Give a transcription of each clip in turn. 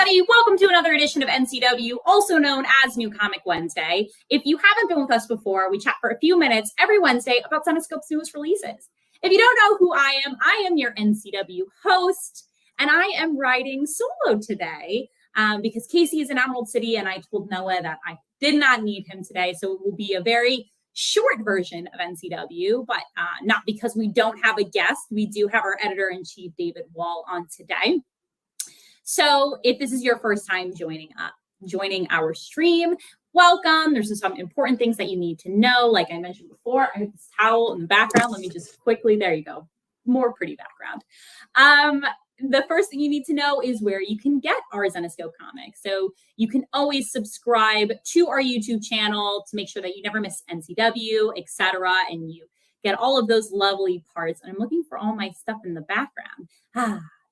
everybody. Welcome to another edition of NCW, also known as New Comic Wednesday. If you haven't been with us before, we chat for a few minutes every Wednesday about Zenescope's newest releases. If you don't know who I am your NCW host, and I am riding solo today because Casey is in Emerald City, and I told Noah that I did not need him today, so it will be a very short version of NCW, but not because we don't have a guest. We do have our editor-in-chief, David Wohl, on today. So if this is your first time joining our stream, welcome. There's some important things that you need to know. Like I mentioned before, I have this towel in the background. Let me just quickly, there you go. More pretty background. The first thing you need to know is where you can get our Zenescope comics. So you can always subscribe to our YouTube channel to make sure that you never miss NCW, etc. And you get all of those lovely parts. And I'm looking for all my stuff in the background.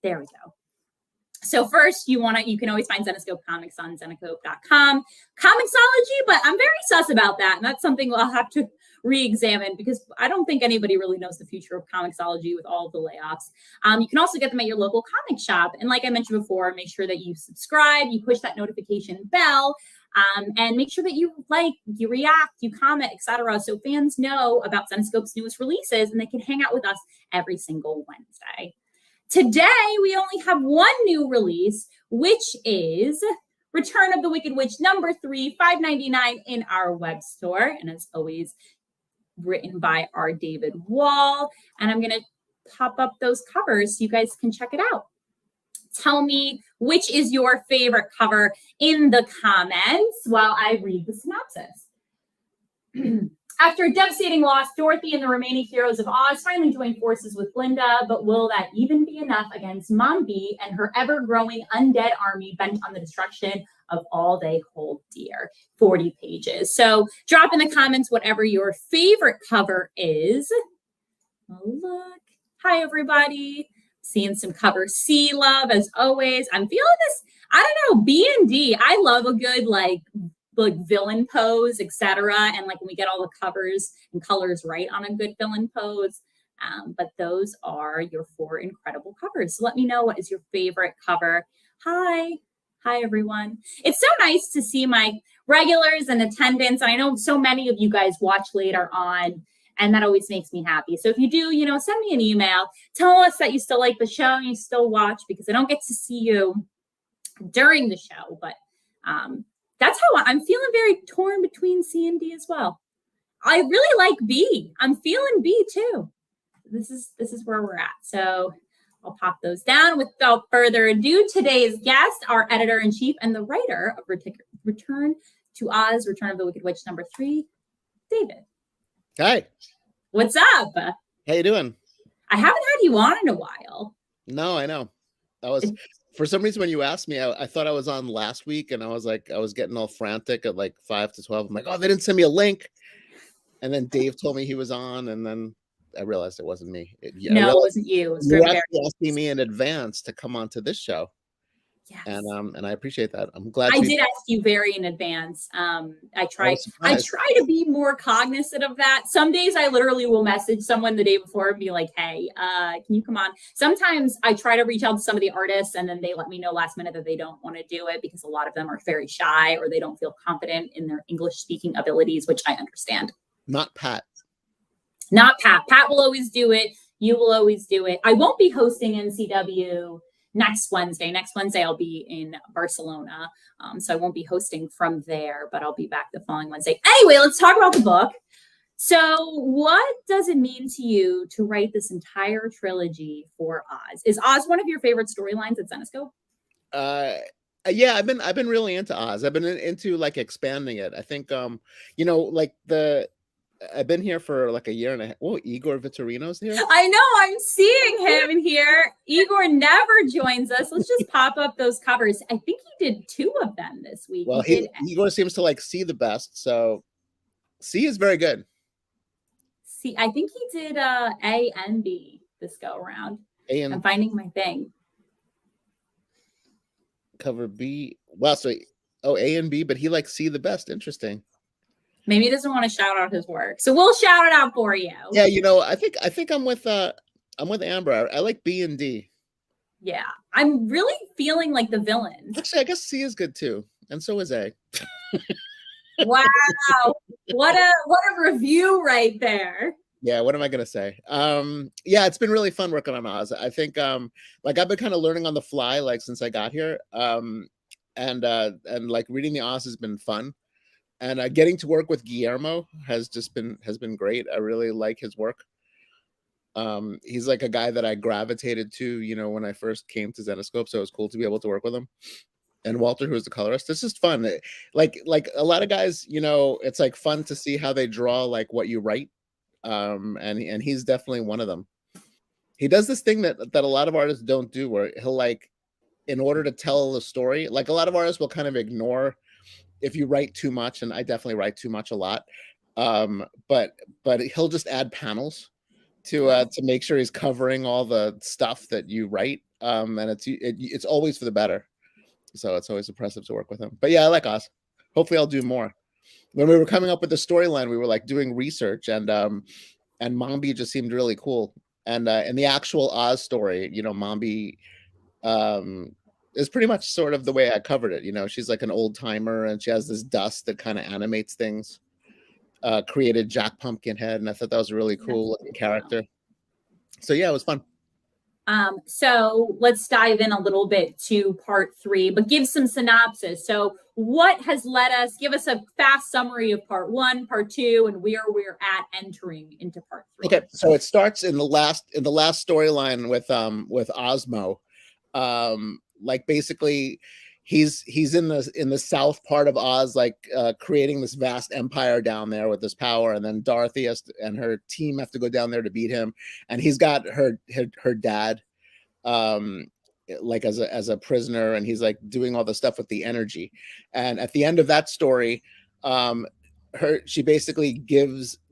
There we go. So first, you can always find Zenescope comics on Zenescope.com. Comicsology, but I'm very sus about that. And that's something I'll have to re-examine because I don't think anybody really knows the future of comicsology with all of the layoffs. You can also get them at your local comic shop. And like I mentioned before, make sure that you subscribe, you push that notification bell, and make sure that you like, you react, you comment, etc. So fans know about Zenescope's newest releases and they can hang out with us every single Wednesday. Today, we only have one new release, which is Return of the Wicked Witch number 3, $5.99 in our web store. And as always, written by our David Wohl. And I'm going to pop up those covers so you guys can check it out. Tell me which is your favorite cover in the comments while I read the synopsis. After a devastating loss, Dorothy and the remaining heroes of Oz finally join forces with Glinda, but will that even be enough against Mom Bee and her ever-growing undead army bent on the destruction of all they hold dear? 40 pages. So drop in the comments whatever your favorite cover is. Oh, look. Hi, everybody. Seeing some cover C love, as always. I'm feeling this, I don't know, B&D. I love a good, like villain pose, etc. And like when we get all the covers and colors right on a good villain pose. But those are your 4 incredible covers. So let me know what is your favorite cover. Hi everyone. It's so nice to see my regulars and attendance. And I know so many of you guys watch later on, and that always makes me happy. So if you do, send me an email. Tell us that you still like the show and you still watch, because I don't get to see you during the show, but that's how I'm feeling, very torn between C and D as well. I really like B. I'm feeling B too. This is where we're at. So I'll pop those down. Without further ado, today's guest, our editor-in-chief and the writer of Return to Oz, Return of the Wicked Witch number 3, David. Hi. What's up? How you doing? I haven't had you on in a while. No, I know. For some reason, when you asked me, I thought I was on last week, and I was getting all frantic at like 5 to 12. I'm like, oh, they didn't send me a link. And then Dave told me he was on, and then I realized it wasn't me. It wasn't you. It was you were asking me in advance to come on to this show. Yes. And I appreciate that. I'm glad I did ask you very in advance. I try to be more cognizant of that. Some days I literally will message someone the day before and be like, hey, can you come on? Sometimes I try to reach out to some of the artists and then they let me know last minute that they don't want to do it because a lot of them are very shy or they don't feel confident in their English speaking abilities, which I understand. Not Pat. Not Pat. Pat will always do it. You will always do it. I won't be hosting NCW next Wednesday. Next Wednesday, I'll be in Barcelona. So I won't be hosting from there, but I'll be back the following Wednesday. Anyway, let's talk about the book. So what does it mean to you to write this entire trilogy for Oz? Is Oz one of your favorite storylines at Zenescope? Yeah, I've been really into Oz. I've been into like expanding it. I think, I've been here for like a year and a half. Oh, Igor Vitorino's here. I know, I'm seeing him in here. Igor never joins us. Let's just pop up those covers. I think he did 2 of them this week. Well, Igor seems to like C the best, so C is very good. C, I think he did A and B this go around. I'm finding my thing. Cover B. Well, so A and B, but he likes C the best. Interesting. Maybe he doesn't want to shout out his work, so we'll shout it out for you. Yeah, I think I'm with Amber. I like B and D. Yeah, I'm really feeling like the villains. Actually, I guess C is good too, and so is A. Wow, what a review right there. Yeah, what am I gonna say? Yeah, it's been really fun working on Oz. I think like I've been kind of learning on the fly like since I got here. And like reading the Oz has been fun. And getting to work with Guillermo has been great. I really like his work. He's like a guy that I gravitated to, you know, when I first came to Zenescope, so it was cool to be able to work with him. And Walter, who is the colorist, this is fun. Like a lot of guys, you know, it's like fun to see how they draw like what you write. And he's definitely one of them. He does this thing that a lot of artists don't do, where he'll like, in order to tell a story, like a lot of artists will kind of ignore if you write too much, and I definitely write too much a lot. But he'll just add panels to make sure he's covering all the stuff that you write. And it's always for the better. So it's always impressive to work with him. But yeah, I like Oz. Hopefully I'll do more. When we were coming up with the storyline, we were like doing research, and Mombi just seemed really cool. And in the actual Oz story, you know, Mombi is pretty much sort of the way I covered it. You know, she's like an old timer, and she has this dust that kind of animates things. Created Jack Pumpkinhead, and I thought that was a really cool looking character. So yeah, it was fun. So let's dive in a little bit to part 3, but give some synopsis. So what has led us, give us a fast summary of part 1, part 2, and where we're at entering into part 3. Okay, so it starts in the last storyline with Osmo. Like basically he's in the south part of Oz, like creating this vast empire down there with this power, and then Dorothy and her team have to go down there to beat him, and he's got her dad like as a prisoner, and he's like doing all the stuff with the energy. And at the end of that story, she basically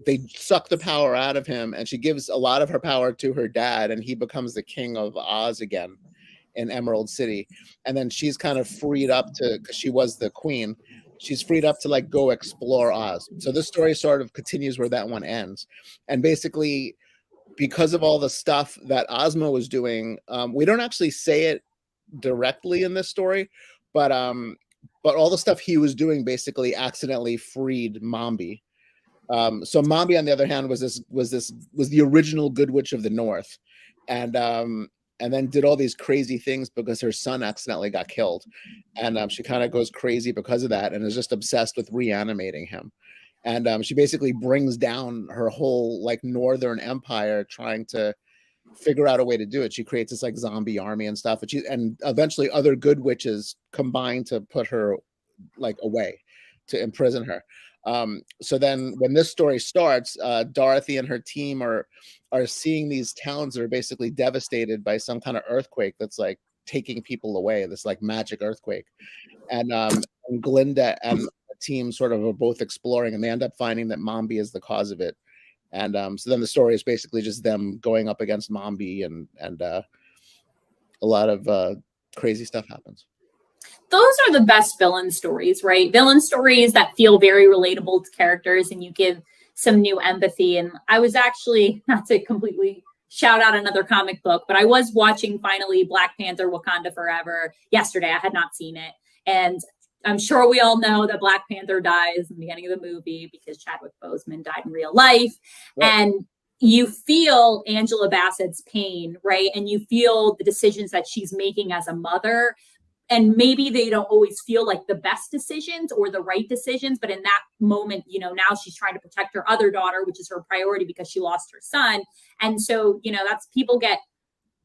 they suck the power out of him, and she gives a lot of her power to her dad, and he becomes the king of Oz again in Emerald City. And then she's kind of freed up to, because she was the queen, she's freed up to like go explore Oz. So this story sort of continues where that one ends. And basically, because of all the stuff that Ozmo was doing, we don't actually say it directly in this story, but all the stuff he was doing basically accidentally freed Mombi. So Mombi, on the other hand, was the original Good Witch of the North, and then did all these crazy things because her son accidentally got killed, and she kind of goes crazy because of that, and is just obsessed with reanimating him. And she basically brings down her whole like northern empire, trying to figure out a way to do it. She creates this like zombie army and stuff, and eventually other good witches combine to put her like away, to imprison her. So then when this story starts, Dorothy and her team are seeing these towns that are basically devastated by some kind of earthquake that's like taking people away, this like magic earthquake. And Glinda and the team sort of are both exploring, and they end up finding that Mombi is the cause of it. And so then the story is basically just them going up against Mombi, and a lot of crazy stuff happens. Those are the best villain stories, right? Villain stories that feel very relatable to characters, and you give some new empathy. And I was actually, not to completely shout out another comic book, but I was watching finally Black Panther Wakanda Forever yesterday. I had not seen it. And I'm sure we all know that Black Panther dies in the beginning of the movie because Chadwick Boseman died in real life. Right. And you feel Angela Bassett's pain, right? And you feel the decisions that she's making as a mother. And maybe they don't always feel like the best decisions or the right decisions. But in that moment, you know, now she's trying to protect her other daughter, which is her priority because she lost her son. And so, you know, that's, people get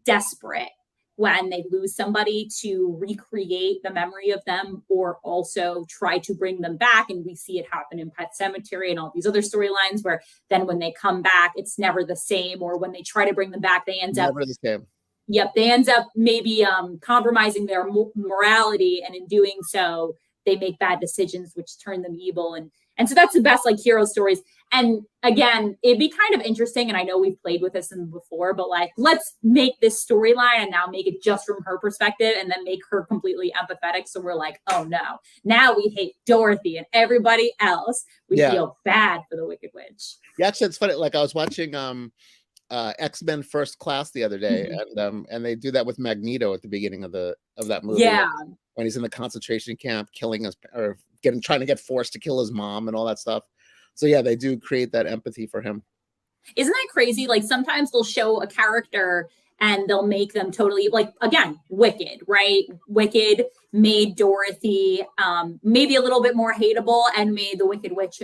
desperate when they lose somebody to recreate the memory of them, or also try to bring them back. And we see it happen in Pet Sematary and all these other storylines where then when they come back, it's never the same. Or when they try to bring them back, they end up never the same. Yep, they end up maybe compromising their morality, and in doing so, they make bad decisions which turn them evil. And so that's the best like hero stories. And again, it'd be kind of interesting, and I know we've played with this before, but like, let's make this storyline and now make it just from her perspective, and then make her completely empathetic. So we're like, oh no, now we hate Dorothy and everybody else. We feel bad for the Wicked Witch. Yeah, actually, it's funny. Like I was watching X-Men First Class the other day, and they do that with Magneto at the beginning of that movie. Yeah. When he's in the concentration camp, trying to get forced to kill his mom and all that stuff. So yeah, they do create that empathy for him. Isn't that crazy? Like sometimes they'll show a character and they'll make them totally, like, again, Wicked, right? Wicked made Dorothy maybe a little bit more hateable and made the Wicked Witch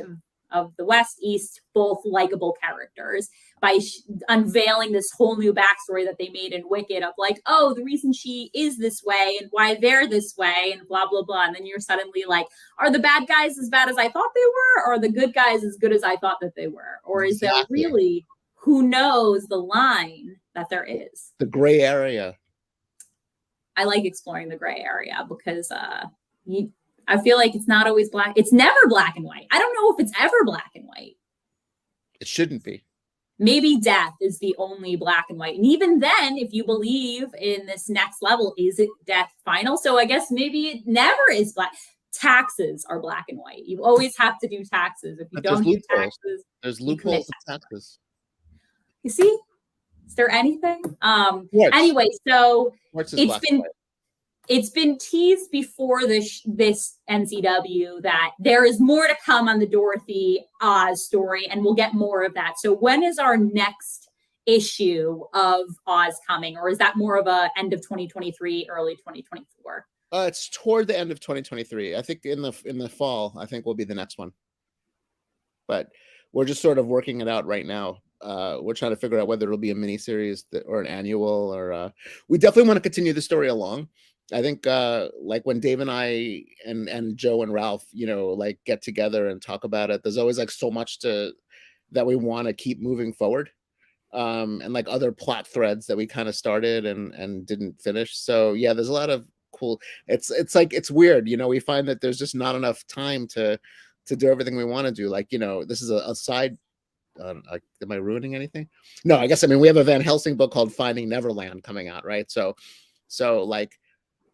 of the West East both likable characters by unveiling this whole new backstory that they made in Wicked of like, oh, the reason she is this way and why they're this way and blah, blah, blah. And then you're suddenly like, are the bad guys as bad as I thought they were? Or are the good guys as good as I thought that they were? Or is there really, who knows the line that there is? The gray area. I like exploring the gray area because I feel like it's not always black. It's never black and white. I don't know if it's ever black and white. It shouldn't be. Maybe death is the only black and white. And even then, if you believe in this next level, is it death final? So I guess maybe it never is black. Taxes are black and white. You always have to do taxes. If you don't do taxes, there's loopholes in taxes. You see? Is there anything? Anyway, so it's been teased before this NCW that there is more to come on the Dorothy Oz story, and we'll get more of that. So when is our next issue of Oz coming, or is that more of a end of 2023, early 2024? It's toward the end of 2023. I think in the fall, I think will be the next one. But we're just sort of working it out right now. We're trying to figure out whether it'll be a mini series or an annual, or we definitely want to continue the story along. I think like when Dave and I and Joe and Ralph, like get together and talk about it, there's always like so much that we want to keep moving forward. And like other plot threads that we kind of started and didn't finish. So yeah, there's a lot of cool, it's weird, we find that there's just not enough time to do everything we want to do. Like, this is a side. Am I ruining anything? No, I guess, we have a Van Helsing book called Finding Neverland coming out, right? So like,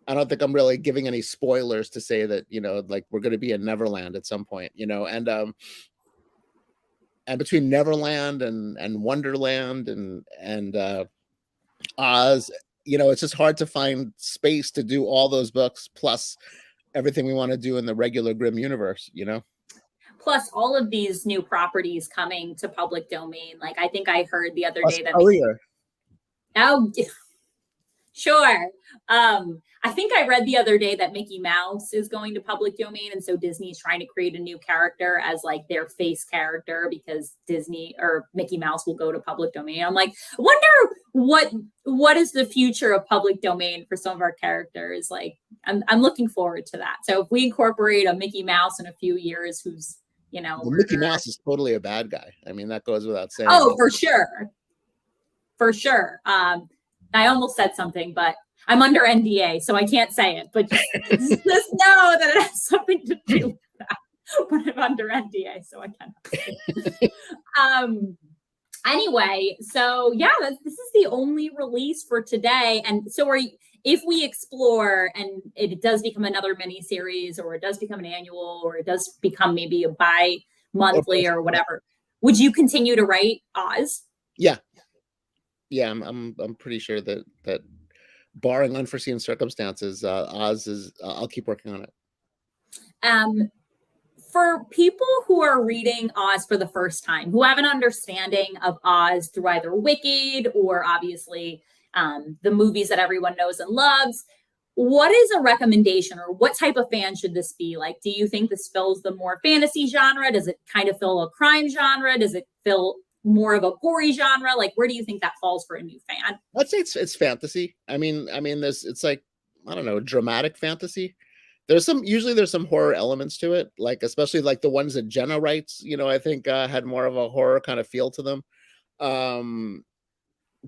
I don't think I'm really giving any spoilers to say that, like we're going to be in Neverland at some point, and between Neverland and Wonderland and Oz, it's just hard to find space to do all those books plus everything we want to do in the regular Grimm universe, Plus all of these new properties coming to public domain. Like I think I heard the other day that sure. I think I read the other day that Mickey Mouse is going to public domain. And so Disney's trying to create a new character as like their face character because Disney or Mickey Mouse will go to public domain. I'm like, I wonder what is the future of public domain for some of our characters? Like I'm looking forward to that. So if we incorporate a Mickey Mouse in a few years, who's, Mickey Mouse is totally a bad guy. That goes without saying. Oh, for sure. For sure. I almost said something, but I'm under NDA, so I can't say it. But just know that it has something to do with that. But I'm under NDA, so I cannot say it. Anyway, so yeah, this is the only release for today. And so if we explore and it does become another mini series, or it does become an annual, or it does become maybe a bi-monthly or whatever, would you continue to write Oz? Yeah. I'm pretty sure that barring unforeseen circumstances, Oz is. I'll keep working on it. For people who are reading Oz for the first time, who have an understanding of Oz through either Wicked or obviously the movies that everyone knows and loves, what is a recommendation, or what type of fan should this be? Like, do you think this fills the more fantasy genre? Does it kind of fill a crime genre? Does it fill more of a gory genre? Like, where do you think that falls for a new fan? I'd say it's fantasy. It's like, I don't know, dramatic fantasy. Usually there's some horror elements to it, like especially like the ones that Jenna writes, I think had more of a horror kind of feel to them.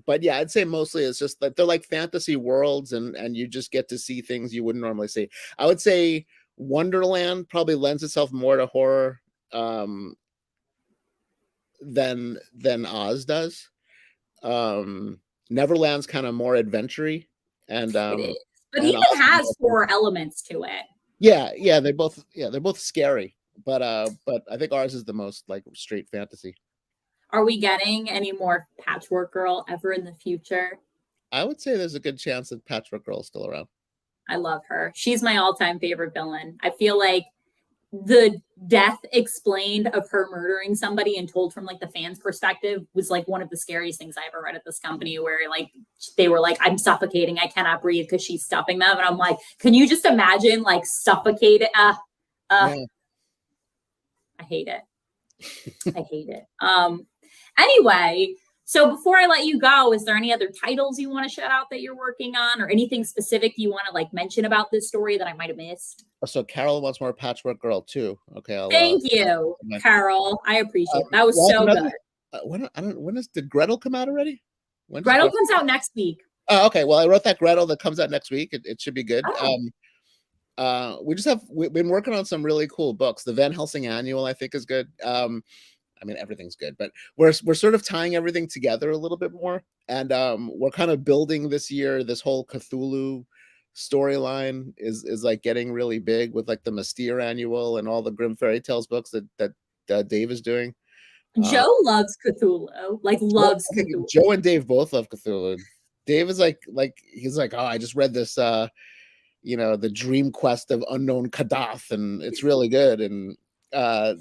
But yeah, I'd say mostly it's just like they're like fantasy worlds, and you just get to see things you wouldn't normally see. I would say Wonderland probably lends itself more to horror than Oz does. Neverland's kind of more adventure-y, and it is. But even has horror elements to it. Yeah, they're both scary, but I think ours is the most like straight fantasy. Are we getting any more Patchwork Girl ever in the future? I would say there's a good chance that Patchwork Girl is still around. I love her. She's my all-time favorite villain. I feel like the death explained of her murdering somebody and told from like the fans' perspective was like one of the scariest things I ever read at this company, where like they were like, I'm suffocating, I cannot breathe because she's stuffing them. And I'm like, can you just imagine like suffocated? Yeah. I hate it. I hate it. Anyway, so before I let you go, is there any other titles you want to shout out that you're working on, or anything specific you want to like mention about this story that I might have missed? So Carol wants more Patchwork Girl too. Okay, Thank you, Carol. I appreciate it. That was so good. Did Gretel come out already? Gretel comes out next week. Oh, okay. Well, I wrote that Gretel that comes out next week. It should be good. Oh. We've been working on some really cool books. The Van Helsing Annual, I think, is good. I mean, everything's good, but we're sort of tying everything together a little bit more. And we're kind of building this year, this whole Cthulhu storyline is like getting really big with like the Mystere Annual and all the Grimm Fairy Tales books that Dave is doing. Joe loves Cthulhu, loves Cthulhu. Joe and Dave both love Cthulhu. Dave is he's like, oh, I just read this, the Dream Quest of Unknown Kadath, and it's really good. And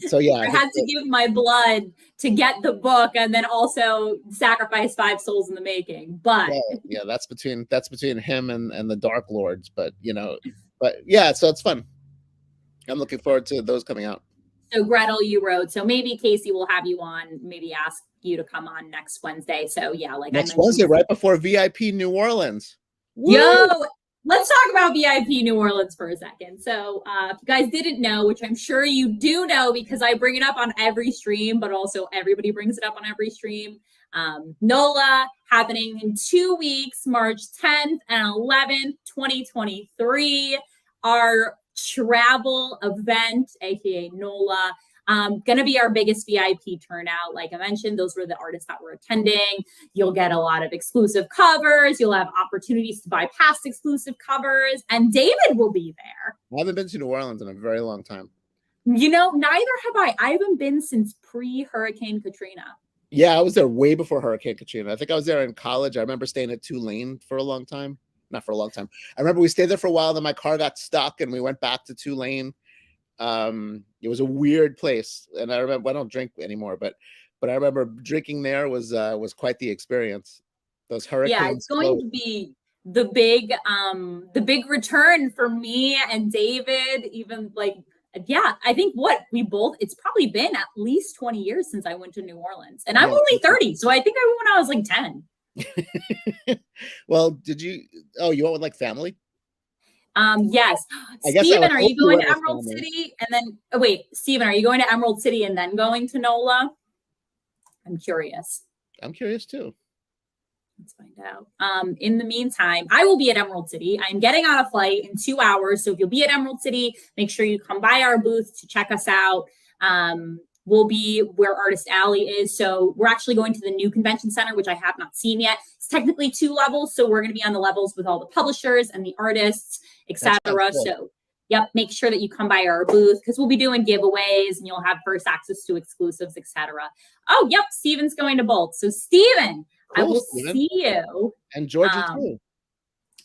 so yeah, I had to give my blood to get the book, and then also sacrifice 5 souls in the making. But yeah, that's between him and the Dark Lords. But yeah, so it's fun. I'm looking forward to those coming out. So Gretel, you wrote. So maybe Casey will have you on. Maybe ask you to come on next Wednesday. So yeah, like next Wednesday, right before VIP New Orleans. Woo! Yo. Let's talk about VIP New Orleans for a second. So if you guys didn't know, which I'm sure you do know because I bring it up on every stream, but also everybody brings it up on every stream. NOLA happening in 2 weeks, March 10th and 11th, 2023. Our travel event, aka NOLA. Gonna be our biggest VIP turnout. Like I mentioned, those were the artists that were attending. You'll get a lot of exclusive covers. You'll have opportunities to buy past exclusive covers, and David will be there. I haven't been to New Orleans in a very long time. Neither have I. I haven't been since pre-Hurricane Katrina. Yeah, I was there way before Hurricane Katrina. I think I was there in college. I remember staying at Tulane for a long time. Not for a long time. I remember we stayed there for a while, then my car got stuck and we went back to Tulane. It was a weird place, and I remember I don't drink anymore, but I remember drinking there was quite the experience. Those hurricanes. Yeah, it's going to be the big return for me and David. Even I think it's probably been at least 20 years since I went to New Orleans, and I'm only 30, so I think I went when I was like 10. Well, you went with like family? Yes. Steven, are you going to Emerald City and then Steven, are you going to Emerald City and then going to NOLA? I'm curious. I'm curious too. Let's find out. In the meantime, I will be at Emerald City. I'm getting on a flight in 2 hours. So if you'll be at Emerald City, make sure you come by our booth to check us out. We'll be where Artist Alley is. So we're actually going to the new convention center, which I have not seen yet. It's technically 2 levels. So we're going to be on the levels with all the publishers and the artists, etc. Cool. So yep, make sure that you come by our booth because we'll be doing giveaways and you'll have first access to exclusives, etc. Oh, yep, Steven's going to Bolt. So Steven, cool, I will see you. And Georgia too.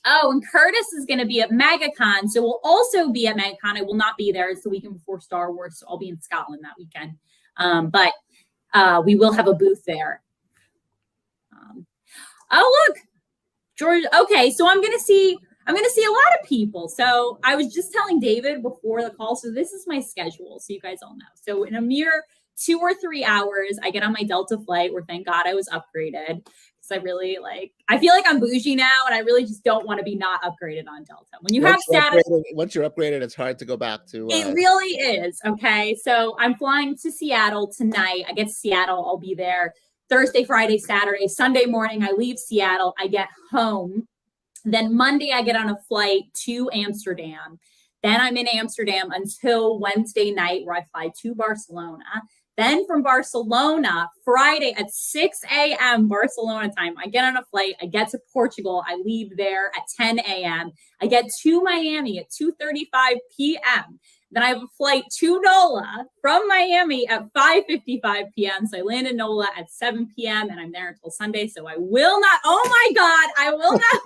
Oh, and Curtis is going to be at MegaCon. So we'll also be at MegaCon. I will not be there. It's the weekend before Star Wars. So I'll be in Scotland that weekend. But we will have a booth there. Oh, look, George. Okay, so I'm going to see a lot of people. So I was just telling David before the call. So this is my schedule. So you guys all know. So in a mere 2 or 3 hours, I get on my Delta flight where thank God I was upgraded. I really I feel like I'm bougie now, and I really just don't want to be not upgraded on Delta. When you have status, once you're upgraded, it's hard to go back to. It really is. Okay, so I'm flying to Seattle tonight. I get to Seattle. I'll be there Thursday, Friday, Saturday, Sunday morning. I leave Seattle. I get home. Then Monday, I get on a flight to Amsterdam. Then I'm in Amsterdam until Wednesday night, where I fly to Barcelona. Then from Barcelona, Friday at 6 a.m. Barcelona time, I get on a flight. I get to Portugal. I leave there at 10 a.m. I get to Miami at 2:35 p.m. Then I have a flight to NOLA from Miami at 5:55 p.m. So I land in NOLA at 7 p.m. and I'm there until Sunday. So I will not. Oh my God, I will not.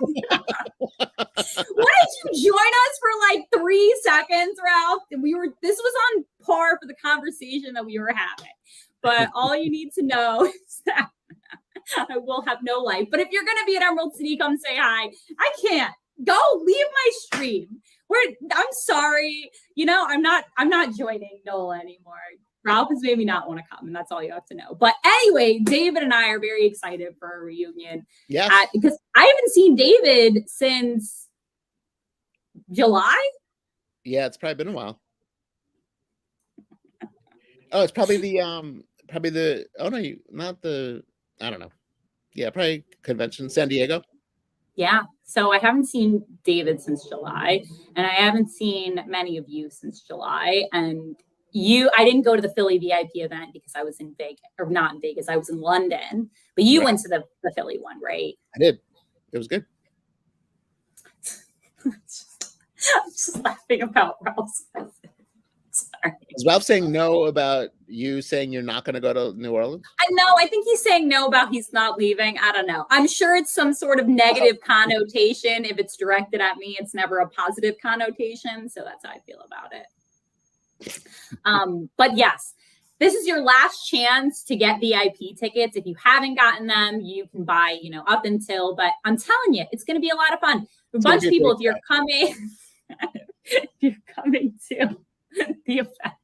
Why did you join us for like 3 seconds, Ralph? This was on par for the conversation that we were having. But all you need to know is that I will have no life. But if you're going to be at Emerald City, come say hi. I can't. Go leave my stream. I'm sorry. I'm not joining NOLA anymore. Ralph has made me not want to come, and that's all you have to know. But anyway, David and I are very excited for a reunion. Yes. Because I haven't seen David since July. Yeah, it's probably been a while. Oh, it's probably I don't know. Yeah, probably convention, San Diego. Yeah. So I haven't seen David since July, and I haven't seen many of you since July. And I didn't go to the Philly VIP event because I was in Vegas, or not in Vegas. I was in London, but you went to the Philly one, right? I did. It was good. I'm just laughing about Ralph's. Sorry. Is Ralph saying no about you saying you're not going to go to New Orleans? No, I think he's saying no about he's not leaving. I don't know. I'm sure it's some sort of negative connotation. If it's directed at me, it's never a positive connotation. So that's how I feel about it. But yes, this is your last chance to get VIP tickets. If you haven't gotten them, you can buy, up until, but I'm telling you, it's going to be a lot of fun. A bunch of people, if you're coming to the event.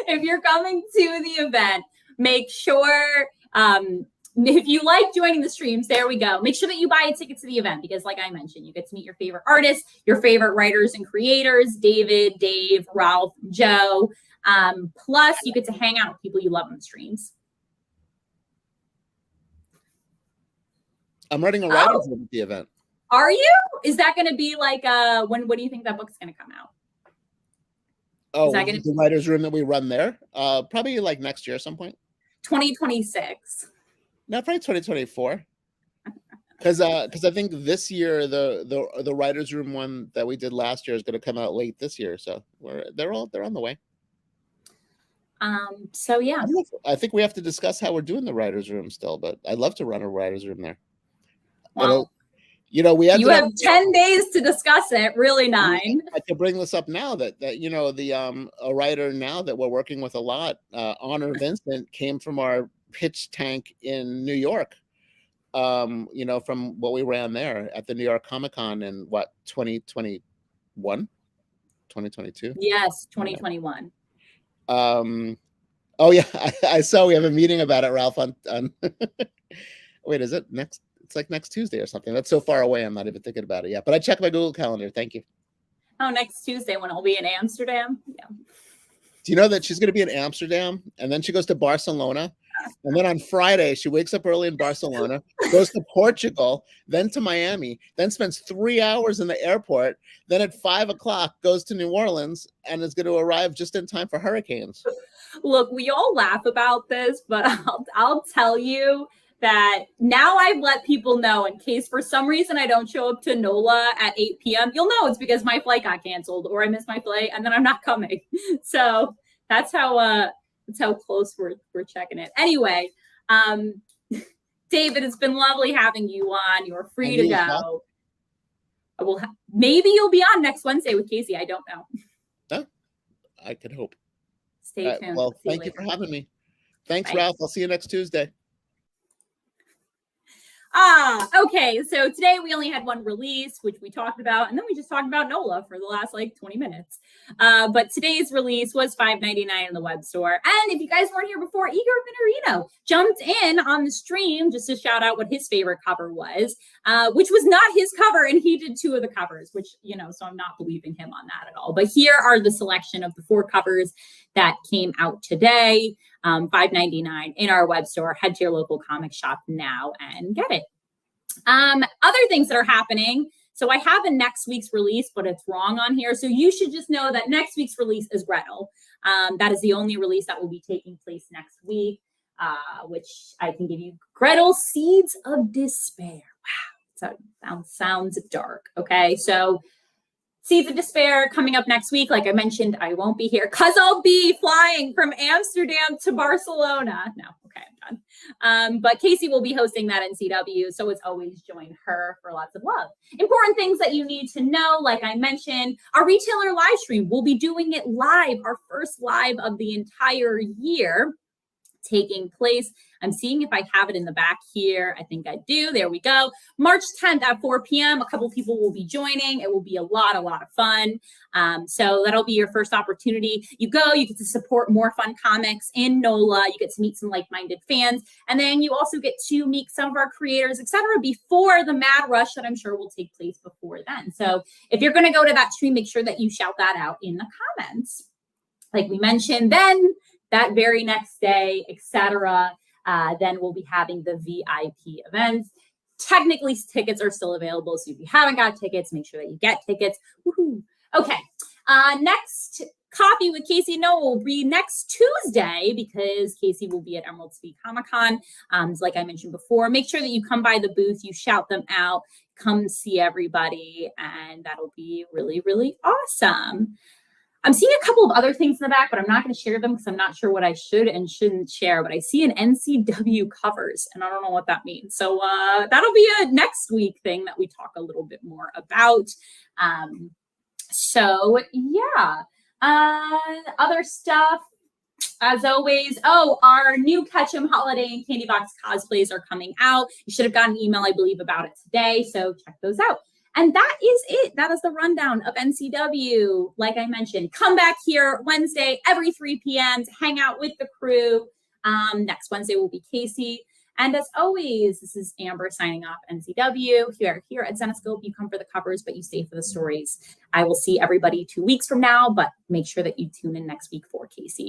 If you're coming to the event, make sure, if you like joining the streams, there we go. Make sure that you buy a ticket to the event because, like I mentioned, you get to meet your favorite artists, your favorite writers and creators, David, Dave, Ralph, Joe. Plus, you get to hang out with people you love on the streams. I'm writing a writer's room at the event. Are you? Is that going to be like, when do you think that book's going to come out? Oh, the writer's room that we run there? Probably like next year at some point. 2026. No, probably 2024. Because I think this year the writer's room one that we did last year is going to come out late this year. So they're on the way. So yeah. I think we have to discuss how we're doing the writer's room still, but I'd love to run a writer's room there. Well, you have 10 days to discuss it, really 9. I could bring this up now that a writer now that we're working with a lot, Honor Vincent, came from our pitch tank in New York. From what we ran there at the New York Comic Con in 2021, 2022? Yes, 2021. Oh yeah, I saw we have a meeting about it, Ralph, on wait, is it next? It's like next Tuesday or something. That's so far away. I'm not even thinking about it yet. But I checked my Google Calendar. Thank you. Oh, next Tuesday when I'll be in Amsterdam. Yeah. Do you know that she's going to be in Amsterdam and then she goes to Barcelona? And then on Friday, she wakes up early in Barcelona, goes to Portugal, then to Miami, then spends 3 hours in the airport. Then at 5 o'clock goes to New Orleans and is going to arrive just in time for hurricanes. Look, we all laugh about this, but I'll tell you that now I've let people know in case for some reason I don't show up to NOLA at 8 p.m. You'll know it's because my flight got canceled or I missed my flight and then I'm not coming. So that's how close we're checking it. Anyway, David, it's been lovely having you on. You're free to go. Maybe you'll be on next Wednesday with Casey. I don't know. Oh, I could hope. Stay tuned. Well, thank you for having me. Thanks, Ralph. I'll see you next Tuesday. Okay. So today we only had one release, which we talked about, and then we just talked about NOLA for the last 20 minutes. But today's release was $5.99 in the web store. And if you guys weren't here before, Igor Vinorino jumped in on the stream just to shout out what his favorite cover was, which was not his cover, and he did 2 of the covers, which, so I'm not believing him on that at all. But here are the selection of the 4 covers that came out today. $5.99 in our web store. Head to your local comic shop now and get it. Other things that are happening. So I have a next week's release, but it's wrong on here. So you should just know that next week's release is Gretel. That is the only release that will be taking place next week, which I can give you. Gretel Seeds of Despair. Wow, that sounds dark. Okay, so Seeds of Despair coming up next week. Like I mentioned, I won't be here because I'll be flying from Amsterdam to Barcelona. No, okay, I'm done. But Casey will be hosting that NCW, so as always, join her for lots of love. Important things that you need to know, like I mentioned, our retailer live stream. We'll be doing it live, our first live of the entire year taking place. I'm seeing if I have it in the back here. I think I do. There we go. March 10th at 4 p.m. A couple people will be joining. It will be a lot of fun. So that'll be your first opportunity. You go, you get to support more fun comics in NOLA. You get to meet some like-minded fans. And then you also get to meet some of our creators, etc., before the mad rush that I'm sure will take place before then. So if you're going to go to that stream, make sure that you shout that out in the comments. Like we mentioned, then that very next day, etc., then we'll be having the VIP events. Technically, tickets are still available, so if you haven't got tickets, make sure that you get tickets. Woohoo. Okay, next Coffee with Casey and Noah will be next Tuesday because Casey will be at Emerald City Comic-Con. Like I mentioned before, make sure that you come by the booth, you shout them out, come see everybody, and that'll be really, really awesome. I'm seeing a couple of other things in the back, but I'm not going to share them because I'm not sure what I should and shouldn't share. But I see an NCW covers, and I don't know what that means. So that'll be a next week thing that we talk a little bit more about. So yeah, other stuff. As always, our new Ketchum Holiday and Candy Box cosplays are coming out. You should have gotten an email, I believe, about it today. So check those out. And that is it. That is the rundown of NCW. Like I mentioned, come back here Wednesday every 3 p.m. to hang out with the crew. Next Wednesday will be Casey. And as always, this is Amber signing off NCW. Here at Zenescope, you come for the covers, but you stay for the stories. I will see everybody 2 weeks from now, but make sure that you tune in next week for Casey.